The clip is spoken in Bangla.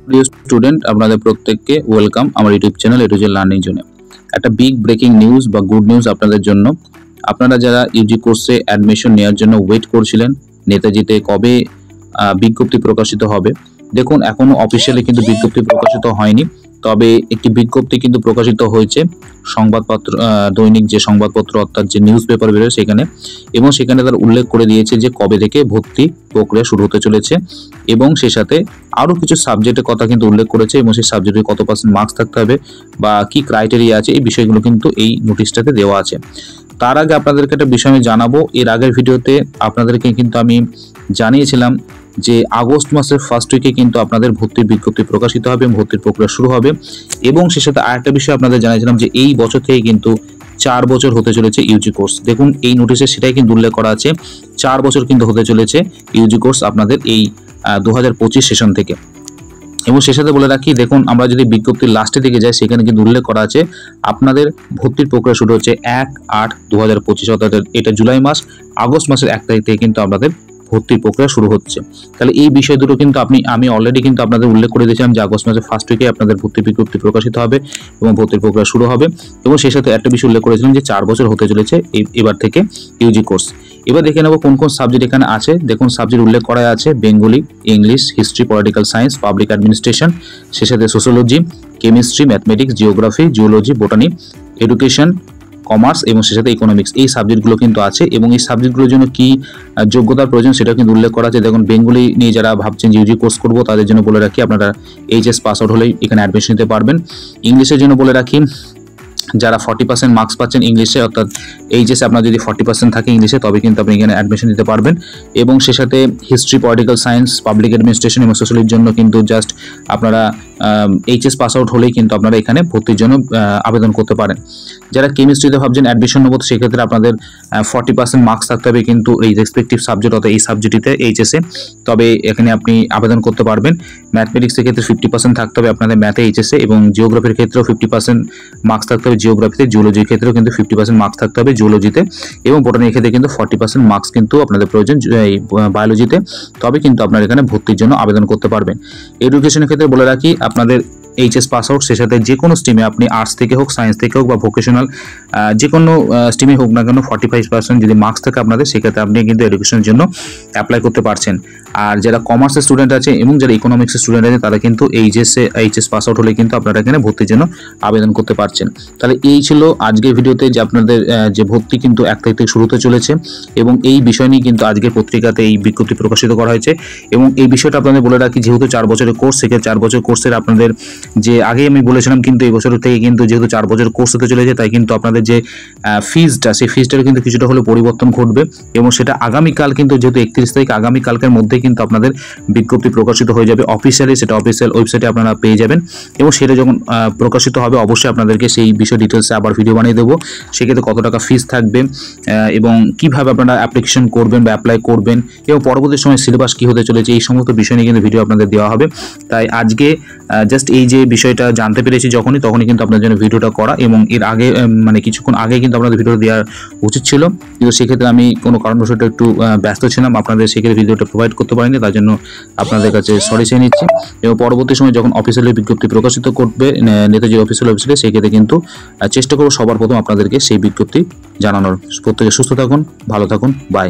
প্রিয় স্টুডেন্ট, আপনাদের প্রত্যেককে ওয়েলকাম আমার YouTube channel A to Z learning জোনে। একটা বিগ ব্রেকিং নিউজ বা গুড নিউজ আপনাদের জন্য। আপনারা যারা ইউজি কোর্সে অ্যাডমিশন নেওয়ার জন্য ওয়েট করছিলেন, নেতাজিতে কবে বিজ্ঞপ্তি প্রকাশিত হবে, দেখুন এখনো অফিসিয়ালি কিন্তু বিজ্ঞপ্তি প্রকাশিত হয়নি, তবে একটি বিজ্ঞপ্তি কিন্তু প্রকাশিত হয়েছে সংবাদপত্র, দৈনিক যে সংবাদপত্র অর্থাৎ যে নিউজ পেপার বেরোয় সেখানে, এবং সেখানে তারা উল্লেখ করে দিয়েছে যে কবে থেকে ভর্তি প্রক্রিয়া শুরু হতে চলেছে, এবং সেই সাথে আরও কিছু সাবজেক্টের কথা কিন্তু উল্লেখ করেছে, এবং সেই সাবজেক্টে কত পার্সেন্ট মার্কস থাকতে হবে বা কি ক্রাইটেরিয়া আছে, এই বিষয়গুলো কিন্তু এই নোটিশটাতে দেওয়া আছে। তার আগে আপনাদেরকে একটা বিষয় আমি জানাবো। এর আগের ভিডিওতে আপনাদেরকে কিন্তু আমি জানিয়েছিলাম যে আগস্ট মাসের ফার্স্ট উইকে কিন্তু আপনাদের ভর্তির বিজ্ঞপ্তি প্রকাশিত হবে এবং ভর্তির প্রক্রিয়া শুরু হবে, এবং সে সাথে আরেকটা বিষয় আপনাদের জানিয়েছিলাম যে এই বছর থেকে কিন্তু 4 বছর হতে চলেছে ইউজি কোর্স। দেখুন এই নোটিশে সেটাই কিন্তু উল্লেখ করা আছে, 4 বছর কিন্তু হতে চলেছে ইউজি কোর্স আপনাদের এই 2025 সেশন থেকে। এবং সে সাথে বলে রাখি, দেখুন আমরা যদি বিজ্ঞপ্তির লাস্টের দিকে যাই সেখানে কিন্তু উল্লেখ করা আছে আপনাদের ভর্তির প্রক্রিয়া শুরু হচ্ছে 1/8/2025, অর্থাৎ এটা জুলাই মাস, আগস্ট মাসের 1 তারিখ থেকে কিন্তু আপনাদের ভর্তির প্রক্রিয়া শুরু হচ্ছে। তাহলে এই বিষয় দুটো কিন্তু আমি অলরেডি কিন্তু আপনাদের উল্লেখ করে দিয়েছিলাম যে আগস্ট মাসের ফার্স্ট উইকে আপনাদের ভর্তি বিজ্ঞপ্তি প্রকাশিত হবে এবং ভর্তির প্রক্রিয়া শুরু হবে, এবং সেই সাথে একটা বিষয় উল্লেখ করেছিলাম যে 4 বছর হতে চলেছে এবার থেকে ইউজি কোর্স। এবার দেখে নেব কোন কোন সাবজেক্ট এখানে আছে। দেখুন সাবজেক্ট উল্লেখ করা আছে Bengali, English, history, political science, public administration, সে সাথে sociology, chemistry, mathematics, geography, geology, botany, education, commerce এবং সে সাথে ইকোনমিক্স, এই সাবজেক্টগুলো কিন্তু আছে। এবং এই সাবজেক্টগুলোর জন্য কি যোগ্যতার প্রয়োজন সেটা কিন্তু উল্লেখ করা আছে। দেখুন বেঙ্গলি নিয়ে যারা ভাবছেন যে ইউজি কোর্স করবো তাদের জন্য বলে রাখি আপনারা এইচএস পাস আউট হলেই এখানে অ্যাডমিশন নিতে পারবেন। ইংলিশের জন্য বলে রাখি যারা 40% মার্কস পাচ্ছেন ইংলিশে, অর্থাৎ এইচএসে আপনার যদি 40% থাকে ইংলিশে তবে কিন্তু আপনি এখানে অ্যাডমিশন নিতে পারবেন। এবং সে সাথে history, political science, public administration এবং সোশ্যালের জন্য কিন্তু জাস্ট আপনারা এইচএস পাস আউট হলেই কিন্তু আপনারা এখানে ভর্তির জন্য আবেদন করতে পারেন। যারা কেমিস্ট্রিতে ভাবছেন অ্যাডমিশন নেবো সেক্ষেত্রে আপনাদের 40% মার্কস থাকতে হবে কিন্তু এই রেসপেক্টিভ সাবজেক্ট অর্থাৎ এই সাবজেক্টটিতে এইচএসে, তবে এখানে আপনি আবেদন করতে পারবেন। ম্যাথমেটিক্সের ক্ষেত্রে 50% থাকতে হবে আপনাদের ম্যাথে এইচএসে, এবং জিওগ্রাফির ক্ষেত্রেও 50% মার্কস থাকতে হবে জিওগ্রাফিতে, জিওলজির ক্ষেত্রেও কিন্তু 50% মার্কস থাকতে হবে জিওলজিতে, এবং বোটানির ক্ষেত্রে কিন্তু 40% মার্কস কিন্তু আপনাদের প্রয়োজন এই বায়োলজিতে, তবে কিন্তু আপনারা এখানে ভর্তির জন্য আবেদন করতে পারবেন। এডুকেশনের ক্ষেত্রে বলে রাখি আপনাদের এইচএস পাস আউট, সে সাথে যে কোনো স্ট্রিমে আপনি আর্টস থেকে হোক, সায়েন্স থেকে হোক বা ভোকেশনাল যে কোনো স্ট্রিমে হোক না কেন 45% যদি মার্কস থাকে আপনাদের, সেক্ষেত্রে আপনি কিন্তু এডুকেশনের জন্য অ্যাপ্লাই করতে পারছেন। আর যারা কমার্সের স্টুডেন্ট আছে এবং যারা ইকোনমিক্সের স্টুডেন্ট আছে তারা কিন্তু এইচএস পাস আউট হলে কিন্তু আপনারা এখানে ভর্তির জন্য আবেদন করতে পারছেন। তাহলে এই ছিল আজকের ভিডিওতে যে আপনাদের যে ভর্তি কিন্তু 1 তারিখ থেকে শুরু হতে চলেছে, এবং এই বিষয় নিয়ে কিন্তু আজকের পত্রিকাতে এই বিজ্ঞপ্তি প্রকাশিত করা হয়েছে। এবং এই বিষয়টা আপনাদের বলে রাখি, যেহেতু 4 বছরের কোর্স, সেক্ষেত্রে 4 বছর কোর্সের আপনাদের যে আগেই আমি বলেছিলাম কিন্তু এই বছর থেকে কিন্তু যেহেতু 4 বছর কোর্স হতে চলেছে তাই কিন্তু আপনাদের যে ফিজটা, সেই ফিজটার কিন্তু কিছুটা হলেও পরিবর্তন ঘটবে, এবং সেটা আগামীকাল কিন্তু যেহেতু 31 তারিখ, আগামীকালকের মধ্যে কিন্তু আপনাদের বিজ্ঞপ্তি প্রকাশিত হয়ে যাবে অফিসিয়ালি, সেটা অফিসিয়াল ওয়েবসাইটে আপনারা পেয়ে যাবেন। এবং সেটা যখন প্রকাশিত হবে অবশ্যই আপনাদেরকে সেই বিষয় ডিটেলসে আবার ভিডিও বানিয়ে দেবো, সেক্ষেত্রে কত টাকা ফিজ থাকবে এবং কিভাবে আপনারা অ্যাপ্লিকেশন করবেন বা অ্যাপ্লাই করবেন, এবং পরবর্তী সময় সিলেবাস কী হতে চলেছে, এই সমস্ত বিষয় নিয়ে কিন্তু ভিডিও আপনাদের দেওয়া হবে। তাই আজকে জাস্ট এই যে বিষয়টা জানতে পেরেছি তখনই কিন্তু আপনাদের জন্য ভিডিওটা করা, এবং এর আগে মানে কিছুক্ষণ আগে কিন্তু আপনাদের ভিডিও দেওয়া উচিত ছিল, কিন্তু সেক্ষেত্রে আমি কোনো কারণবশত একটু ব্যস্ত ছিলাম, আপনাদের সেক্ষেত্রে ভিডিওটা প্রোভাইড করতে পারিনি, তার জন্য আপনাদের কাছে সরি চেয়ে নিচ্ছি। এবং পরবর্তী সময় যখন অফিসিয়ালি বিজ্ঞপ্তি প্রকাশিত করবে নেতাজির অফিসিয়াল ওয়েবসাইটে, সেক্ষেত্রে কিন্তু চেষ্টা করব সবার প্রথম আপনাদেরকে সেই বিজ্ঞপ্তি জানানোর। প্রত্যেকে সুস্থ থাকুন, ভালো থাকুন, বাই।